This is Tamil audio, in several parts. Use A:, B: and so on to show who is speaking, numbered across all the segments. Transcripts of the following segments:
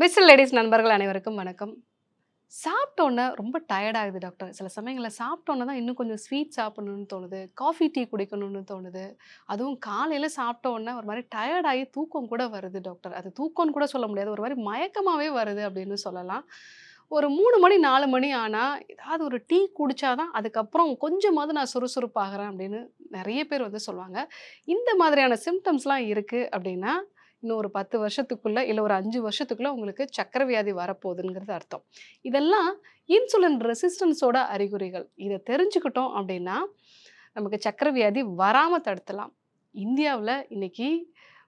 A: மிஸ்டர் லேடீஸ் நண்பர்கள் அனைவருக்கும் வணக்கம். சாப்பிட்டோன்ன ரொம்ப டயர்ட் ஆகுது டாக்டர். சில சமயங்கள்ல சாப்பிட்டோன்ன தான் இன்னும் கொஞ்சம் ஸ்வீட் சாப்பிடணும்னு தோணுது. காஃபி, டீ குடிக்கணும்னு தோணுது. அதுவும் காலையில சாப்பிட்டோன்ன ஒரு மாரி டயர்ட் ஆகி தூக்கம் கூட வருது டாக்டர். அது தூக்கம்னு கூட சொல்ல முடியாது. ஒரு மாரி மயக்கமாவே வருது அப்படின்னு சொல்லலாம். ஒரு 3 மணி 4 மணி ஆனா, ஏதாவது ஒரு டீ குடிச்சா தான் அதுக்கப்புறம் கொஞ்சமாவது நான் சுறுசுறுப்பாகுறேன் அப்படின்னு நெறைய பேர் வந்து சொல்லுவாங்க. இந்த மாதிரியான சிம்ப்டம்ஸ்லாம் இருக்கு அப்படின்னா, இன்னும் ஒரு 10 வருஷத்துக்குள்ள, இல்ல ஒரு 5 வருஷத்துக்குள்ள உங்களுக்கு சர்க்கரை வியாதி வரப்போகுதுங்கிறது அர்த்தம். இதெல்லாம் இன்சுலின் ரெசிஸ்டன்ஸோட அறிகுறிகள். இத தெரிஞ்சுக்கிட்டோம் அப்டின்னா, நமக்கு சர்க்கரை வியாதி வராம தடுக்கலாம். இந்தியாவுல இன்னைக்கு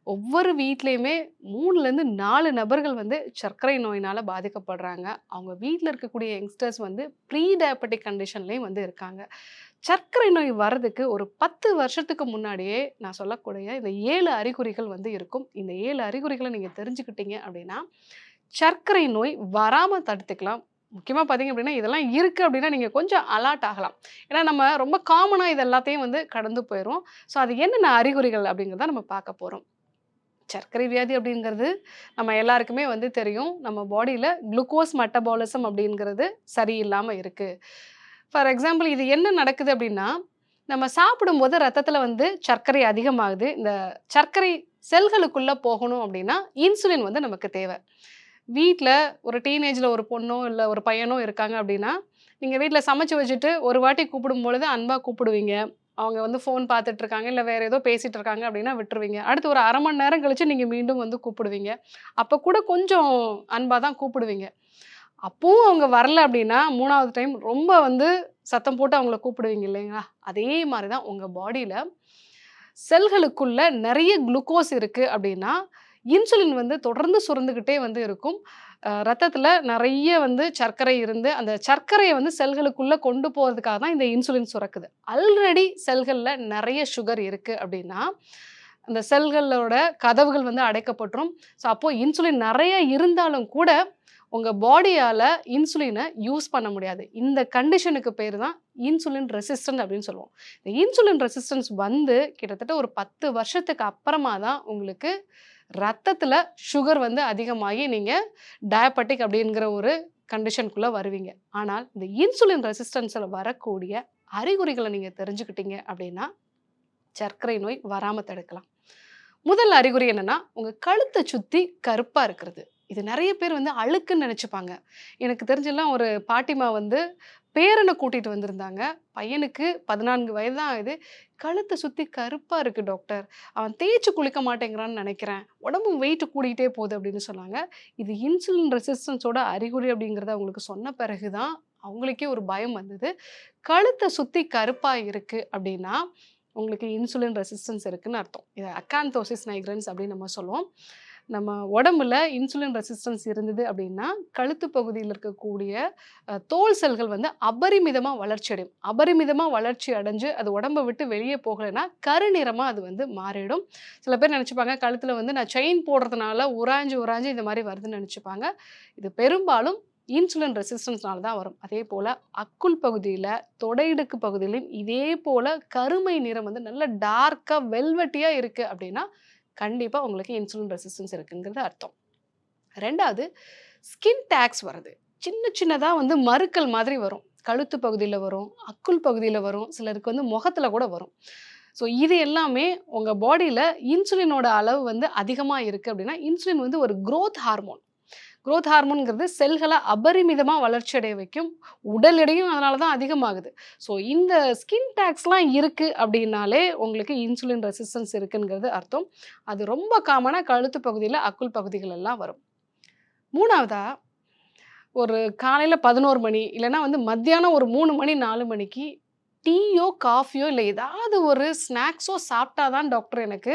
A: ஒவ்வொரு வீட்லயுமே 3லேருந்து 4 நபர்கள் வந்து சர்க்கரை நோயினால பாதிக்கப்படுறாங்க. அவங்க வீட்ல இருக்கக்கூடிய யங்ஸ்டர்ஸ் வந்து ப்ரீ டயபெட்டிக் கண்டிஷன்லயும் வந்து இருக்காங்க. சர்க்கரை நோய் வர்றதுக்கு ஒரு 10 வருஷத்துக்கு முன்னாடியே நான் சொல்லக்கூடிய இந்த 7 அறிகுறிகள் வந்து இருக்கும். இந்த 7 அறிகுறிகள நீங்க தெரிஞ்சுக்கிட்டீங்க அப்டின்னா, சர்க்கரை நோய் வராம தடுத்துக்கலாம். முக்கியமா பார்த்தீங்க அப்டின்னா, இதெல்லாம் இருக்கு அப்டின்னா, நீங்க கொஞ்சம் அலர்ட் ஆகலாம். ஏன்னா நம்ம ரொம்ப காமனா இது எல்லாத்தையும் வந்து கடந்து போயிரும். ஸோ அது என்னென்ன அறிகுறிகள் அப்டிங்கிறத நம்ம பார்க்க போறோம். சர்க்கரை வியாதி அப்படிங்கிறது நம்ம எல்லாருக்குமே வந்து தெரியும். நம்ம பாடியில குளுக்கோஸ் மெட்டபாலிசம் அப்படிங்கிறது சரியில்லாம இருக்கு. ஃபார் எக்ஸாம்பிள் இது என்ன நடக்குது அப்படின்னா, நம்ம சாப்பிடும்போது ரத்தத்தில வந்து சர்க்கரை அதிகமாகுது. இந்த சர்க்கரை செல்களுக்குள்ள போகணும் அப்படின்னா, இன்சுலின் வந்து நமக்கு தேவை. வீட்ல ஒரு டீனேஜ்ல ஒரு பொண்ணோ, இல்ல ஒரு பையனோ இருக்காங்க அப்படின்னா, நீங்க வீட்ல சமைச்சு வச்சுட்டு ஒரு வாட்டி கூப்பிடும்பொழுது அன்பா கூப்பிடுவீங்க. அவங்க வந்து ஃபோன் பார்த்துட்டு இருக்காங்க, இல்ல வேற ஏதோ பேசிட்டு இருக்காங்க அப்படின்னா விட்டுருவீங்க. அடுத்து ஒரு 1/2 மணி நேரம் கழிச்சு நீங்க மீண்டும் வந்து கூப்பிடுவீங்க. அப்ப கூட கொஞ்சம் அன்பா தான் கூப்பிடுவீங்க. அப்பவும் அவங்க வரல அப்படின்னா, 3வது டைம் ரொம்ப வந்து சத்தம் போட்டு அவங்கள கூப்பிடுவீங்க இல்லைங்களா? அதே மாரி தான் உங்க பாடியில செல்களுக்குள்ள நெறைய குளுக்கோஸ் இருக்கு அப்படின்னா, இன்சுலின் வந்து தொடர்ந்து சுரந்துகிட்டே வந்து இருக்கும். ரத்தத்தில நெறைய வந்து சர்க்கரை இருந்து, அந்த சர்க்கரைய வந்து செல்களுக்குள்ள கொண்டு போறதுக்காக தான் இந்த இன்சுலின் சுரக்குது. ஆல்ரெடி செல்கள்ல நெறைய சுகர் இருக்கு அப்படின்னா, அந்த செல்களோட கதவுகள் வந்து அடைக்கப்பட்டுரும். ஸோ, அப்போ இன்சுலின் நெறைய இருந்தாலும் கூட, உங்க பாடியால இன்சுலின யூஸ் பண்ண முடியாது. இந்த கண்டிஷனுக்கு பேரு தான் இன்சுலின் ரெசிஸ்டன்ட் அப்படின்னு சொல்லுவோம். இந்த இன்சுலின் ரெசிஸ்டன்ஸ் வந்து கிட்டத்தட்ட ஒரு 10 வருஷத்துக்கு அப்புறமா தான் உங்களுக்கு ரத்தத்தில சுகர் வந்து அதிகமாகி நீங்க டயபெட்டிக் அப்படிங்கிற ஒரு கண்டிஷனுக்குள்ள வருவீங்க. ஆனால் இந்த இன்சுலின் ரெசிஸ்டன்ஸ்ல வரக்கூடிய அறிகுறிகள நீங்க தெரிஞ்சுக்கிட்டீங்க அப்படின்னா, சர்க்கரை நோய் வராம தடுக்கலாம். முதல் அறிகுறி என்னன்னா, உங்க கழுத்த சுத்தி கருப்பா இருக்கிறது. இது நெறைய பேர் வந்து அழுக்குன்னு நெனச்சுப்பாங்க. எனக்கு தெரிஞ்செல்லாம் ஒரு பாட்டிமா வந்து பேரன கூட்டிட்டு வந்திருந்தாங்க. பையனுக்கு 14 வயது தான் ஆகுது. "கழுத்த சுத்தி கருப்பா இருக்கு டாக்டர். அவன் தேய்ச்சு குளிக்க மாட்டேங்கிறான்னு நெனைக்கிறேன். உடம்பும் வெயிட் கூடிட்டே போகுது" அப்படின்னு சொன்னாங்க. இது இன்சுலின் ரெசிஸ்டன்ஸோட அறிகுறி அப்படிங்கிறத அவங்களுக்கு சொன்ன பிறகு தான் அவங்களுக்கே ஒரு பயம் வந்தது. கழுத்த சுத்தி கருப்பா இருக்கு அப்படின்னா, உங்களுக்கு இன்சுலின் ரெசிஸ்டன்ஸ் இருக்குன்னு அர்த்தம். இத அகாந்தோசிஸ் நைக்ரன்ஸ் அப்படின்னு நம்ம சொல்லுவோம். நம்ம உடம்புல இன்சுலின் ரெசிஸ்டன்ஸ் இருந்தது அப்படின்னா, கழுத்து பகுதியில இருக்கக்கூடிய தோல் செல்கள் வந்து அபரிமிதமா வளர்ச்சி அடையும். அபரிமிதமா வளர்ச்சி அடைஞ்சு அது உடம்ப விட்டு வெளியே போகலைன்னா, கருநிறமா அது வந்து மாறிடும். சில பேர் நெனச்சுப்பாங்க, கழுத்துல வந்து நான் செயின் போடுறதுனால உராய்ஞ்சு, உராய்ஞ்சு இந்த மாரி வருதுன்னு நெனச்சுப்பாங்க. இது பெரும்பாலும் இன்சுலின் ரெசிஸ்டன்ஸ்னால தான் வரும். அதேபோல அக்குள் பகுதியில, தொடை இடுக்கு பகுதியிலும் இதே போல கருமை நிறம் வந்து நல்ல டார்க்கா வெல்வெட்டியா இருக்கு அப்படின்னா, கண்டிப்பா உங்களுக்கு இன்சுலின் ரெசிஸ்டன்ஸ் இருக்குங்கிறது அர்த்தம். 2வது ஸ்கின் டாக்ஸ் வருது. சின்ன சின்னதா வந்து மருக்கள் மாதிரி வரும். கழுத்து பகுதியில வரும், அக்குள் பகுதியில வரும், சிலருக்கு வந்து முகத்துல கூட வரும். ஸோ இது எல்லாமே உங்க பாடியில இன்சுலினோட அளவு வந்து அதிகமா இருக்கு அப்படின்னா, இன்சுலின் வந்து ஒரு குரோத் ஹார்மோன். குரோத் ஹார்மோன்ங்கிறது செல்கள அபரிமிதமா வளர்ச்சி அடைய வைக்கும். உடல் எடையும் அதனால தான் அதிகமாகுது. ஸோ இந்த ஸ்கின் டாக்ஸ்லாம் இருக்கு அப்டின்னாலே உங்களுக்கு இன்சுலின் ரெசிஸ்டன்ஸ் இருக்குங்கிறது அர்த்தம். அது ரொம்ப காமனா கழுத்து பகுதியில, அக்குள் பகுதிகள் எல்லாம் வரும். 3வதா ஒரு காலையில 11 மணி இல்லன்னா வந்து மத்தியானம் ஒரு 3 மணி 4 மணிக்கு டீயோ, காஃபியோ இல்ல ஏதாவது ஒரு ஸ்நாக்ஸோ சாப்பிட்டா தான் டாக்டர் எனக்கு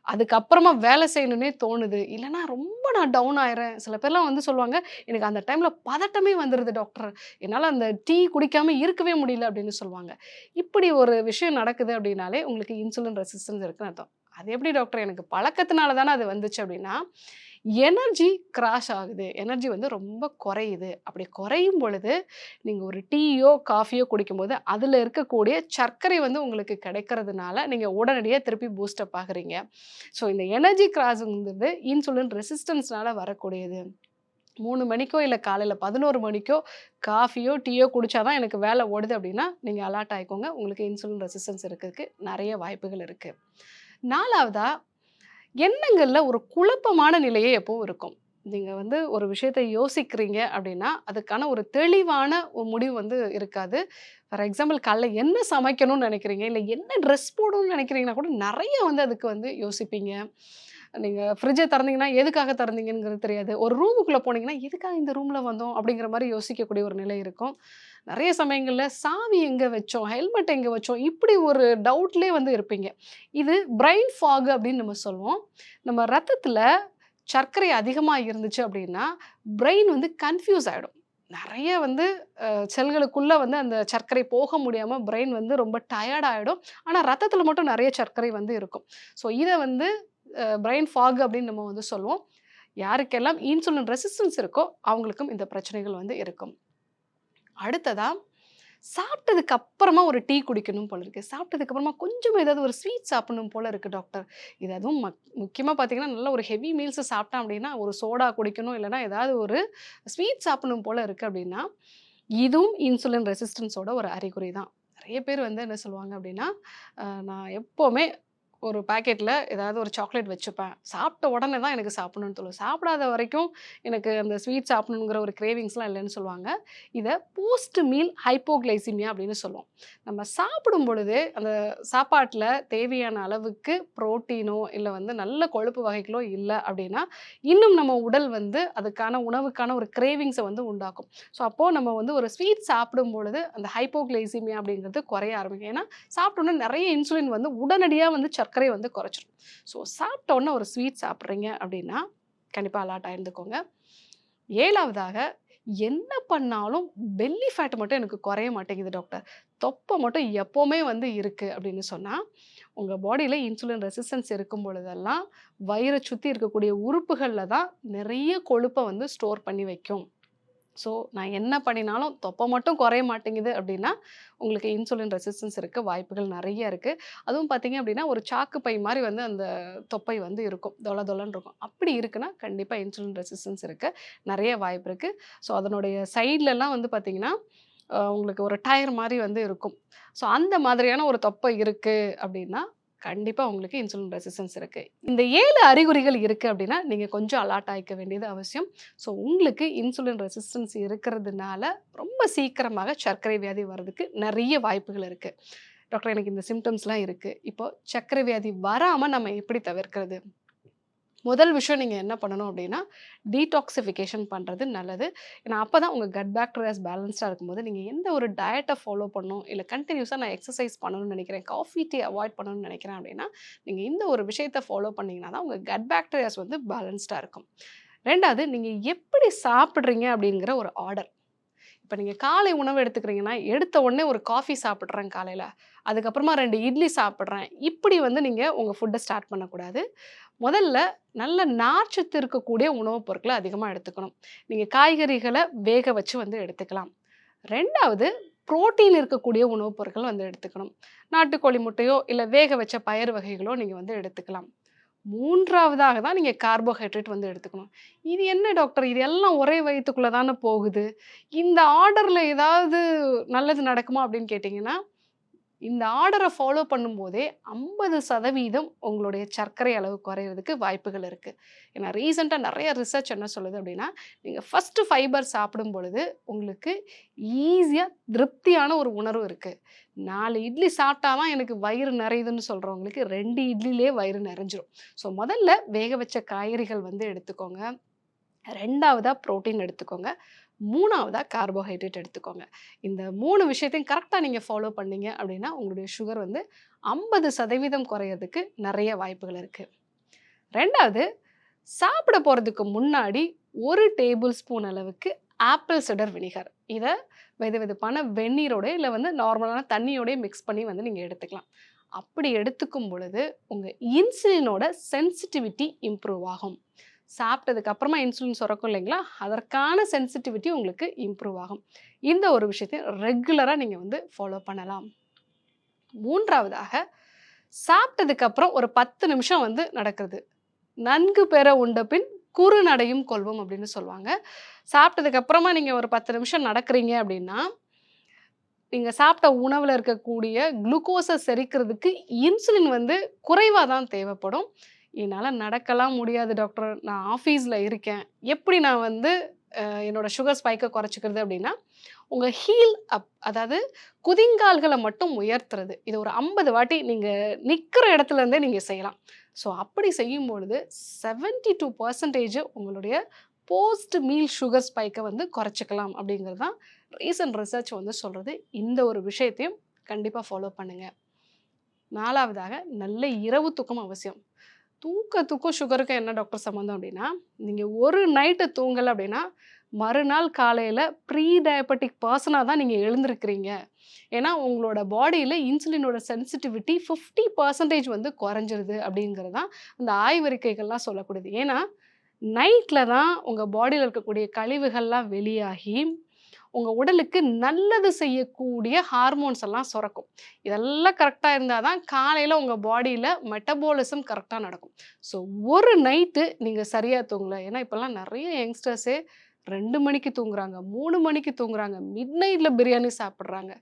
A: அதுக்கப்புறமா வேலை செய்யணும்னே தோணுது. இல்லன்னா ரொம்ப நான் டவுன் ஆயிர்றேன். சில பேர்லாம் வந்து சொல்லுவாங்க, "எனக்கு அந்த டைம்ல பதட்டமே வந்துருது டாக்டர். என்னால அந்த டீ குடிக்காம இருக்கவே முடியல" அப்படின்னு சொல்லுவாங்க. இப்படி ஒரு விஷயம் நடக்குது அப்படின்னாலே உங்களுக்கு இன்சுலின் ரெசிஸ்டன்ஸ் இருக்குன்னு அர்த்தம். "அது எப்படி டாக்டர் எனக்கு பழக்கத்தினால தானே அது வந்துச்சு" அப்படின்னா, எனர்ஜி கிராஷ் ஆகுது. எனர்ஜி வந்து ரொம்ப குறையுது. அப்படி குறையும் பொழுது, நீங்க ஒரு டீயோ, காஃபியோ குடிக்கும்போது, அதில இருக்கக்கூடிய சர்க்கரை வந்து உங்களுக்கு கிடைக்கிறதுனால, நீங்க உடனடியா திருப்பி பூஸ்ட் ஆகுறீங்க. ஸோ இந்த எனர்ஜி கிராஸ்ங்கிறது இன்சுலின் ரெசிஸ்டன்ஸ்னால வரக்கூடியது. 3 மணிக்கோ இல்ல காலையில 11 மணிக்கோ காஃபியோ, டீயோ குடிச்சா தான் எனக்கு வேலை ஓடுது அப்படின்னா, நீங்க அலர்ட் ஆயிக்கோங்க. உங்களுக்கு இன்சுலின் ரெசிஸ்டன்ஸ் இருக்கறதுக்கு நெறைய வாய்ப்புகள் இருக்கு. 4வதா எண்ணங்கள்ல ஒரு குழப்பமான நிலையே எப்பவும் இருக்கும். நீங்க வந்து ஒரு விஷயத்த யோசிக்கிறீங்க அப்படின்னா, அதுக்கான ஒரு தெளிவான முடிவு வந்து இருக்காது. ஃபார் எக்ஸாம்பிள் காலைல என்ன சமைக்கணும்னு நெனைக்கிறீங்க, இல்ல என்ன ட்ரெஸ் போடணும்னு நெனைக்கிறீங்கன்னா கூட நெறைய வந்து அதுக்கு வந்து யோசிப்பீங்க. நீங்க ஃப்ரிட்ஜ தொறந்தீங்கன்னா, எதுக்காக தொறந்தீங்கங்கிறது தெரியாது. ஒரு ரூமுக்குள்ள போனீங்கன்னா, எதுக்காக இந்த ரூம்ல வந்தோம்? அப்படிங்கிற மாரி யோசிக்கக்கூடிய ஒரு நிலை இருக்கும். நெறைய சமயங்கள்ல சாவி எங்க வச்சோம்? ஹெல்மெட் எங்க வச்சோம்? இப்படி ஒரு டவுட்லயே வந்து இருப்பீங்க. இது பிரெயின் ஃபாக் அப்படின்னு நம்ம சொல்லுவோம். நம்ம ரத்தத்துல சர்க்கரை அதிகமா இருந்துச்சு அப்படின்னா, பிரெயின் வந்து கன்ஃப்யூஸ் ஆயிடும். நெறைய வந்து செல்களுக்குள்ள வந்து அந்த சர்க்கரை போக முடியாம பிரெயின் வந்து ரொம்ப டயர்ட் ஆயிடும். ஆனா ரத்தத்துல மட்டும் நெறைய சர்க்கரை வந்து இருக்கும். ஸோ இத வந்து பிரெயின் ஃபாக் அப்படின்னு நம்ம வந்து சொல்லுவோம். யாருக்கெல்லாம் இன்சுலின் ரெசிஸ்டன்ஸ் இருக்கோ, அவங்களுக்கும் இந்த பிரச்சனைகள் வந்து இருக்கும். அடுத்ததா, சாப்பிட்டதுக்கு அப்புறமா ஒரு டீ குடிக்கணும் போல இருக்கு. சாப்பிட்டதுக்கு அப்புறமா கொஞ்சம் ஏதாவது ஒரு ஸ்வீட் சாப்பிடணும் போல இருக்கு டாக்டர். இது அதுவும் முக்கியமா பார்த்தீங்கன்னா, நல்ல ஒரு ஹெவி மீல்ஸ் சாப்பிட்டேன் அப்படின்னா, ஒரு சோடா குடிக்கணும், இல்லன்னா ஏதாவது ஒரு ஸ்வீட் சாப்பிடணும் போல இருக்கு அப்படின்னா, இதுவும் இன்சுலின் ரெசிஸ்டன்ஸோட ஒரு அறிகுறி தான். நெறைய பேர் வந்து என்ன சொல்லுவாங்க அப்படின்னா, நான் எப்பவுமே ஒரு பாக்கெட்ல ஏதாவது ஒரு சாக்லேட் வச்சுப்பேன். சாப்பிட்ட உடனே தான் எனக்கு சாப்பிடணும்னு தோணும். சாப்பிடாத வரைக்கும் எனக்கு அந்த ஸ்வீட் சாப்பிடணுங்கிற ஒரு கிரேவிங்ஸ்லாம் இல்லன்னு சொல்லுவாங்க. இத போஸ்ட் மீல் ஹைப்போகிளைசிமியா அப்படின்னு சொல்லுவோம். நம்ம சாப்பிடும் பொழுது அந்த சாப்பாட்ல தேவையான அளவுக்கு புரோட்டீனோ, இல்ல வந்து நல்ல கொழுப்பு வகைகளோ இல்ல அப்படின்னா, இன்னும் நம்ம உடல் வந்து அதுக்கான உணவுக்கான ஒரு கிரேவிங்ஸ வந்து உண்டாக்கும். ஸோ அப்போ நம்ம வந்து ஒரு ஸ்வீட் சாப்பிடும் பொழுது அந்த ஹைப்போகிளைசிமியா அப்படிங்கிறது குறைய ஆரம்பிக்கும். ஏன்னா, சாப்பிட்டோனே நெறைய இன்சுலின் வந்து உடனடியா வந்து சர்க்கரை வந்து குறைச்சிரும். ஸோ சாப்பிட்ட உடனே ஒரு ஸ்வீட் சாப்பிட்றீங்க அப்படின்னா, கண்டிப்பா அலர்ட்டா இருந்துக்கோங்க. 7வதாக என்ன பண்ணாலும் பெல்லி ஃபேட் மட்டும் எனக்கு குறைய மாட்டேங்குது டாக்டர். தொப்பை மட்டும் எப்பவுமே வந்து இருக்கு அப்படின்னு சொன்னா, உங்க பாடியில இன்சுலின் ரெசிஸ்டன்ஸ் இருக்கும் பொழுதெல்லாம், வயிற சுத்தி இருக்கக்கூடிய உறுப்புகள்ல தான் நிறைய கொழுப்ப வந்து ஸ்டோர் பண்ணி வைக்கும். ஸோ, நான் என்ன பண்ணினாலும் தொப்பை மட்டும் குறைய மாட்டேங்குது அப்படின்னா, உங்களுக்கு இன்சுலின் ரெசிஸ்டன்ஸ் இருக்க வாய்ப்புகள் நெறைய இருக்கு. அதுவும் பார்த்தீங்க அப்படின்னா, ஒரு சாக்கு பை மாரி வந்து அந்த தொப்பை வந்து இருக்கும். தொல தொலன்னு இருக்கும். அப்படி இருக்குன்னா, கண்டிப்பா இன்சுலின் ரெசிஸ்டன்ஸ் இருக்க நெறைய வாய்ப்பு இருக்கு. ஸோ, அதனுடைய சைட்லலாம் வந்து பார்த்தீங்கன்னா, உங்களுக்கு ஒரு டயர் மாரி வந்து இருக்கும். ஸோ, அந்த மாதிரியான ஒரு தொப்பை இருக்கு அப்படின்னா, கண்டிப்பா உங்களுக்கு இன்சுலின் ரெசிஸ்டன்ஸ் இருக்கு. இந்த 7 அறிகுறிகள் இருக்கு அப்படின்னா, நீங்க கொஞ்சம் அலர்ட் ஆயிக்க வேண்டியது அவசியம். ஸோ, உங்களுக்கு இன்சுலின் ரெசிஸ்டன்ஸ் இருக்கிறதுனால, ரொம்ப சீக்கிரமாக சர்க்கரை வியாதி வர்றதுக்கு நெறைய வாய்ப்புகள் இருக்கு. டாக்டர் எனக்கு இந்த சிம்ப்டம்ஸ்லாம் இருக்கு. இப்போ சர்க்கரை வியாதி வராம நம்ம எப்படி தவிர்க்கிறது? முதல் விஷயம் நீங்க என்ன பண்ணணும் அப்படின்னா, டீடாக்ஸிஃபிகேஷன் பண்றது நல்லது. ஏன்னா, அப்பதான் உங்க கட் பாக்டீரியாஸ் பேலன்ஸ்டா இருக்கும்போது, நீங்க எந்த ஒரு டயட்ட ஃபாலோ பண்ணணும், இல்ல கன்டினியூஸா நான் எக்சர்சைஸ் பண்ணணும்னு நெனைக்கிறேன், காஃபி, டீ அவாய்ட் பண்ணணும்னு நெனைக்கிறேன் அப்படின்னா, நீங்க இந்த ஒரு விஷயத்த ஃபாலோ பண்ணீங்கன்னா தான் உங்க கட் பாக்டீரியாஸ் வந்து பேலன்ஸ்டா இருக்கும். 2வது நீங்க எப்படி சாப்பிடுறீங்க அப்படிங்கிற ஒரு ஆர்டர். இப்ப நீங்க காலை உணவு எடுத்துக்கிறீங்கன்னா, எடுத்த உடனே ஒரு காஃபி சாப்பிடுறேன் காலையில. அதுக்கப்புறமா 2 இட்லி சாப்பிடுறேன். இப்படி வந்து நீங்க உங்க ஃபுட்ட ஸ்டார்ட் பண்ணக்கூடாது. முதல்ல நல்ல நார்ச்சத்து இருக்கக்கூடிய உணவுப் பொருட்கள அதிகமா எடுத்துக்கணும். நீங்க காய்கறிகள வேக வச்சு வந்து எடுத்துக்கலாம். 2வது புரோட்டீன் இருக்கக்கூடிய உணவுப் பொருட்கள் வந்து எடுத்துக்கணும். நாட்டுக்கோழி முட்டையோ, இல்ல வேக வச்ச பயறு வகைகளோ நீங்க வந்து எடுத்துக்கலாம். 3வதாக தான் நீங்க கார்போஹைட்ரேட் வந்து எடுத்துக்கணும். இது என்ன டாக்டர் இது எல்லாம் ஒரே வயித்துக்குள்ள தானே போகுது. இந்த ஆர்டர்ல ஏதாவது நல்லது நடக்குமா அப்படின்னு கேட்டீங்கன்னா, இந்த ஆர்டர ஃபாலோ பண்ணும்போதே 50% உங்களுடைய சர்க்கரை அளவு குறையறதுக்கு வாய்ப்புகள் இருக்கு. ஏன்னா ரீசென்ட்டா நெறைய ரிசர்ச் என்ன சொல்லுது அப்படின்னா, நீங்க ஃபர்ஸ்ட்டு ஃபைபர் சாப்பிடும் பொழுது உங்களுக்கு ஈஸியா திருப்தியான ஒரு உணர்வு இருக்கு. 4 இட்லி சாப்பிட்டா தான் எனக்கு வயிறு நிறையுதுன்னு சொல்றவங்களுக்கு 2 இட்லிலயே வயிறு நிறைஞ்சிரும். ஸோ முதல்ல வேக வச்ச காய்கறிகள் வந்து எடுத்துக்கோங்க. 2வதா புரோட்டீன் எடுத்துக்கோங்க. 3வதா கார்போஹைட்ரேட் எடுத்துக்கோங்க. இந்த 3 விஷயத்தையும் கரெக்ட்டா நீங்க ஃபாலோ பண்ணீங்க அப்படின்னா, உங்களுடைய சுகர் வந்து 50% குறையறதுக்கு நெறைய வாய்ப்புகள் இருக்கு. 2வது சாப்பிட போறதுக்கு முன்னாடி 1 டேபிள் ஸ்பூன் அளவுக்கு ஆப்பிள் சிடர் வினிகர். இத வெதுவெதுப்பான வெந்நீரோட இல்ல வந்து நார்மலான தண்ணியோடயே மிக்ஸ் பண்ணி வந்து நீங்க எடுத்துக்கலாம். அப்படி எடுத்துக்கும் பொழுது, உங்க இன்சுலினோட சென்சிட்டிவிட்டி இம்ப்ரூவ் ஆகும். சாப்பிட்டதுக்கு அப்புறமா இன்சுலின் சுரக்கும் இல்லைங்களா? அதற்கான சென்சிட்டிவிட்டி உங்களுக்கு இம்ப்ரூவ் ஆகும். இந்த ஒரு விஷயத்தையும் ரெகுலரா நீங்க வந்து ஃபாலோ பண்ணலாம். 3வதாக சாப்பிட்டதுக்கு அப்புறம் ஒரு 10 நிமிஷம் வந்து நடக்கிறது. நன்கு பெற உண்ட பின் குறுநடையும் கொள்வோம் அப்படின்னு சொல்லுவாங்க. சாப்பிட்டதுக்கு அப்புறமா நீங்க ஒரு 10 நிமிஷம் நடக்கிறீங்க அப்படின்னா, நீங்க சாப்பிட்ட உணவுல இருக்கக்கூடிய குளுக்கோஸ செரிக்கிறதுக்கு இன்சுலின் வந்து குறைவா தான் தேவைப்படும். என்னால நடக்கலாம் முடியாது டாக்டர். நான் ஆஃபீஸ்ல இருக்கேன். எப்படி நான் வந்து என்னோட சுகர் ஸ்பைக்க குறைச்சுக்கிறது அப்படின்னா, உங்க ஹீல் அப் அதாவது குதிங்கால்கள மட்டும் உயர்த்துறது. இது ஒரு 50 வாட்டி நீங்க நிக்கிற இடத்துல இருந்தே நீங்க செய்யலாம். ஸோ அப்படி செய்யும்பொழுது 72% உங்களுடைய போஸ்ட் மீல் சுகர் ஸ்பைக்க வந்து குறைச்சுக்கலாம் அப்படிங்கிறது தான் ரீசன்ட் ரிசர்ச் வந்து சொல்றது. இந்த ஒரு விஷயத்தையும் கண்டிப்பா ஃபாலோ பண்ணுங்க. 4வதாக நல்ல இரவு தூக்கம் அவசியம். தூக்கத்துக்கும் சுகருக்கும் என்ன டாக்டர் சம்மந்தம் அப்படின்னா, நீங்க ஒரு நைட்டு தூங்கல அப்படின்னா, மறுநாள் காலையில ப்ரீ டயபெட்டிக் பெர்சனா தான் நீங்க எழுந்திருக்கிறீங்க. ஏன்னா, உங்களோட பாடியில இன்சுலினோட சென்சிட்டிவிட்டி 50% வந்து குறைஞ்சிருது அப்படிங்கிறது தான் அந்த ஆய்வறிக்கைகள்லாம் சொல்லக்கூடியது. ஏன்னா, நைட்ல தான் உங்க பாடியில இருக்கக்கூடிய கழிவுகள்லாம் வெளியாகி உங்க உடலுக்கு நல்லது செய்யக்கூடிய ஹார்மோன்ஸ் எல்லாம் சுரக்கும். இதெல்லாம் கரெக்ட்டா இருந்தா தான் காலையில உங்க பாடியில மெட்டபாலிசம் கரெக்ட்டா நடக்கும். ஸோ ஒரு நைட்டு நீங்க சரியா தூங்கல. ஏன்னா இப்பலாம் நெறைய யங்ஸ்டர்ஸே 2 மணிக்கு தூங்குறாங்க, 3 மணிக்கு தூங்குறாங்க, மிட் நைட்ல பிரியாணி சாப்பிடுறாங்க.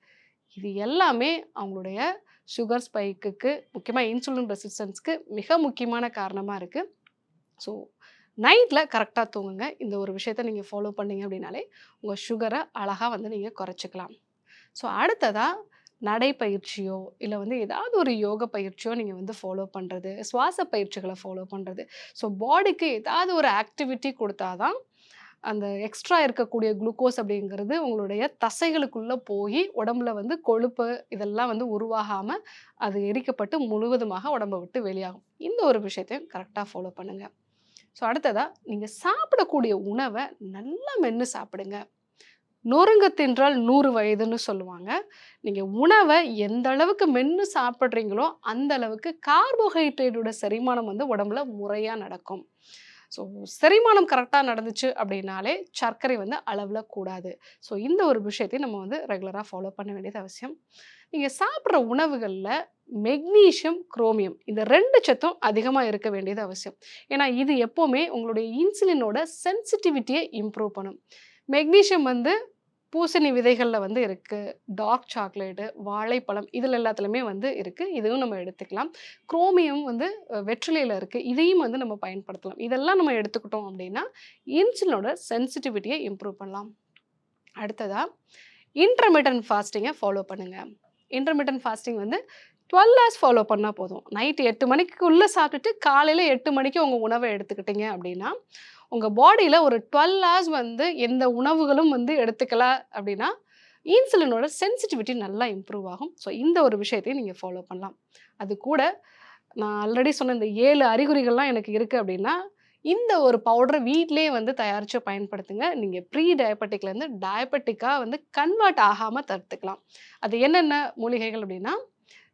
A: இது எல்லாமே அவங்களுடைய சுகர் ஸ்பைக்குக்கு, முக்கியமா இன்சுலின் ரெசிஸ்டன்ஸ்க்கு மிக முக்கியமான காரணமா இருக்கு. ஸோ நைட்ல கரெக்ட்டா தூங்குங்க. இந்த ஒரு விஷயத்த நீங்க ஃபாலோ பண்ணீங்க அப்படின்னாலே, உங்க சுகர அழகா வந்து நீங்க குறைச்சுக்கலாம். ஸோ அடுத்ததா நடைப்பயிற்சியோ, இல்ல வந்து ஏதாவது ஒரு யோக பயிற்சியோ நீங்க வந்து ஃபாலோ பண்றது, சுவாச பயிற்சிகள ஃபாலோ பண்றது. ஸோ பாடிக்கு ஏதாவது ஒரு ஆக்டிவிட்டி குடுத்தா தான், அந்த எக்ஸ்ட்ரா இருக்கக்கூடிய குளுக்கோஸ் அப்படிங்கிறது உங்களுடைய தசைகளுக்குள்ள போயி, உடம்புல வந்து கொழுப்பு இதெல்லாம் வந்து உருவாகாம, அது எரிக்கப்பட்டு முழுவதுமாக உடம்ப விட்டு வெளியாகும். இந்த ஒரு விஷயத்தையும் கரெக்ட்டா ஃபாலோ பண்ணுங்க. ஸோ அடுத்ததா, நீங்க சாப்பிடக்கூடிய உணவ நல்லா மென்னு சாப்பிடுங்க. "நொறுங்க தின்றால் 100 வயதுன்னு" சொல்லுவாங்க. நீங்க உணவ எந்த அளவுக்கு மென்னு சாப்பிடுறீங்களோ, அந்த அளவுக்கு கார்போஹைட்ரேட்டோட செரிமானம் வந்து உடம்புல முறையா நடக்கும். ஸோ செரிமானம் கரெக்ட்டா நடந்துச்சு அப்படின்னாலே, சர்க்கரை வந்து அளவுல கூடாது. ஸோ இந்த ஒரு விஷயத்தையும் நம்ம வந்து ரெகுலரா ஃபாலோ பண்ண வேண்டியது அவசியம். நீங்க சாப்பிடுற உணவுகள்ல மெக்னீசியம், குரோமியம் இந்த 2 சத்தும் அதிகமா இருக்க வேண்டியது அவசியம். ஏன்னா, இது எப்பவுமே உங்களுடைய இன்சுலினோட சென்சிட்டிவிட்டிய இம்ப்ரூவ் பண்ணும். மெக்னீசியம் வந்து பூசணி விதைகள்ல வந்து இருக்கு. டார்க் சாக்லேட்டு, வாழைப்பழம் இதில எல்லாத்துலயுமே வந்து இருக்கு. இதுவும் நம்ம எடுத்துக்கலாம். குரோமியம் வந்து வெற்றிலையில இருக்கு. இதையும் வந்து நம்ம பயன்படுத்தலாம். இதெல்லாம் நம்ம எடுத்துக்கிட்டோம் அப்டின்னா, இன்சுலினோட சென்சிட்டிவிட்டிய இம்ப்ரூவ் பண்ணலாம். அடுத்ததா, இன்டர்மிட்டன்ட் ஃபாஸ்டிங்க ஃபாலோ பண்ணுங்க. இன்டர்மிட்டன்ட் ஃபாஸ்டிங் வந்து 12 ஹார்ஸ் ஃபாலோ பண்ணா போதும். நைட் 8 மணிக்குள்ள சாப்பிட்டுட்டு காலையில 8 மணிக்கு உங்க உணவ எடுத்துக்கிட்டீங்க அப்டின்னா, உங்க பாடியில ஒரு 12 ஹார்ஸ் வந்து எந்த உணவுகளும் வந்து எடுத்துக்கல அப்டின்னா, இன்சுலினோட சென்சிட்டிவிட்டி நல்லா இம்ப்ரூவ் ஆகும். ஸோ இந்த ஒரு விஷயத்தையும் நீங்க ஃபாலோ பண்ணலாம். அது கூட நான் ஆல்ரெடி சொன்ன இந்த 7 அறிகுறிகள்லாம் எனக்கு இருக்கு அப்டின்னா, இந்த ஒரு பவுடர வீட்லயே வந்து தயாரிச்சு பயன்படுத்துங்க. நீங்க ப்ரீ டயபெட்டிக்லேருந்து டயபெட்டிக்கா வந்து கன்வெர்ட் ஆகாம தடுத்துக்கலாம். அது என்னென்ன மூலிகைகள் அப்டின்னா,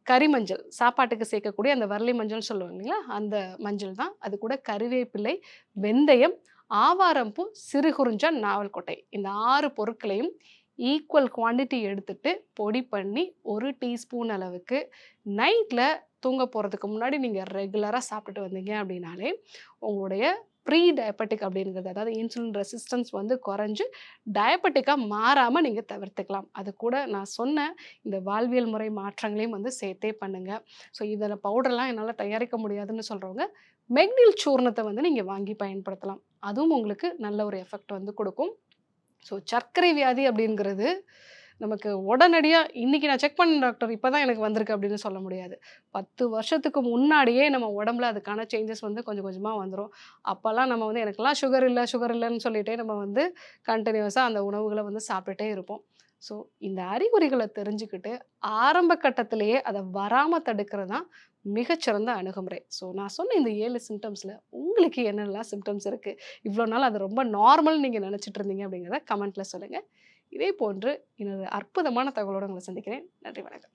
A: கரிமஞ்சள் சாப்பாட்டுக்கு சேர்க்கக்கூடிய அந்த வரலி மஞ்சள்னு சொல்லுவாங்க இல்லைங்களா? அந்த மஞ்சள் தான். அது கூட கறிவேப்பிலை, வெந்தயம், ஆவாரம்பூ, சிறுகுறிஞ்சா, நாவல்கொட்டை இந்த 6 பொருட்களையும் ஈக்குவல் குவான்டிட்டி எடுத்துட்டு பொடி பண்ணி 1 டீஸ்பூன் அளவுக்கு நைட்ல தூங்க போறதுக்கு முன்னாடி நீங்க ரெகுலரா சாப்பிட்டுட்டு வந்தீங்க அப்படின்னாலே, உங்களுடைய ப்ரீ டயபெட்டிக் அப்படிங்கிறது அதாவது இன்சுலின் ரெசிஸ்டன்ஸ் வந்து குறைஞ்சு டயபெட்டிக்கா மாறாம நீங்க தவிர்த்துக்கலாம். அது கூட நான் சொன்ன இந்த வாழ்வியல் முறை மாற்றங்களையும் வந்து சேர்த்தே பண்ணுங்க. ஸோ இதில பவுடர்லாம் என்னால தயாரிக்க முடியாதுன்னு சொல்றவங்க, மெக்னில் சூர்ணத்த வந்து நீங்க வாங்கி பயன்படுத்தலாம். அதுவும் உங்களுக்கு நல்ல ஒரு எஃபெக்ட் வந்து குடுக்கும். ஸோ சர்க்கரை வியாதி அப்படிங்கிறது நமக்கு உடனடியா இன்னைக்கு நான் செக் பண்ணேன் டாக்டர் இப்ப தான் எனக்கு வந்திருக்கு அப்படின்னு சொல்ல முடியாது. 10 வருஷத்துக்கு முன்னாடியே நம்ம உடம்புல அதுக்கான சேஞ்சஸ் வந்து கொஞ்சம் கொஞ்சமா வந்துரும். அப்பலாம் நம்ம வந்து எனக்கெல்லாம் சுகர் இல்லன்னு சொல்லிட்டே நம்ம வந்து கன்டினியூஸா அந்த உணவுகள வந்து சாப்பிட்டுட்டே இருப்போம். ஸோ இந்த அறிகுறிகள தெரிஞ்சுக்கிட்டு, ஆரம்ப கட்டத்திலேயே அத வராம தடுக்கிறது தான் மிகச்சிறந்த அணுகுமுறை. ஸோ நான் சொன்ன இந்த 7 சிம்ப்டம்ஸ்ல உங்களுக்கு என்னெல்லாம் சிம்ப்டம்ஸ் இருக்கு? இவ்ளோ நாள் அது ரொம்ப நார்மல்னு நீங்க நினைச்சுட்டு இருந்தீங்க அப்படிங்கிறத கமெண்ட்ல சொல்லுங்க. இதே போன்று இன்னொரு அற்புதமான தகவலோட உங்கள சந்திக்கிறேன். நன்றி, வணக்கம்.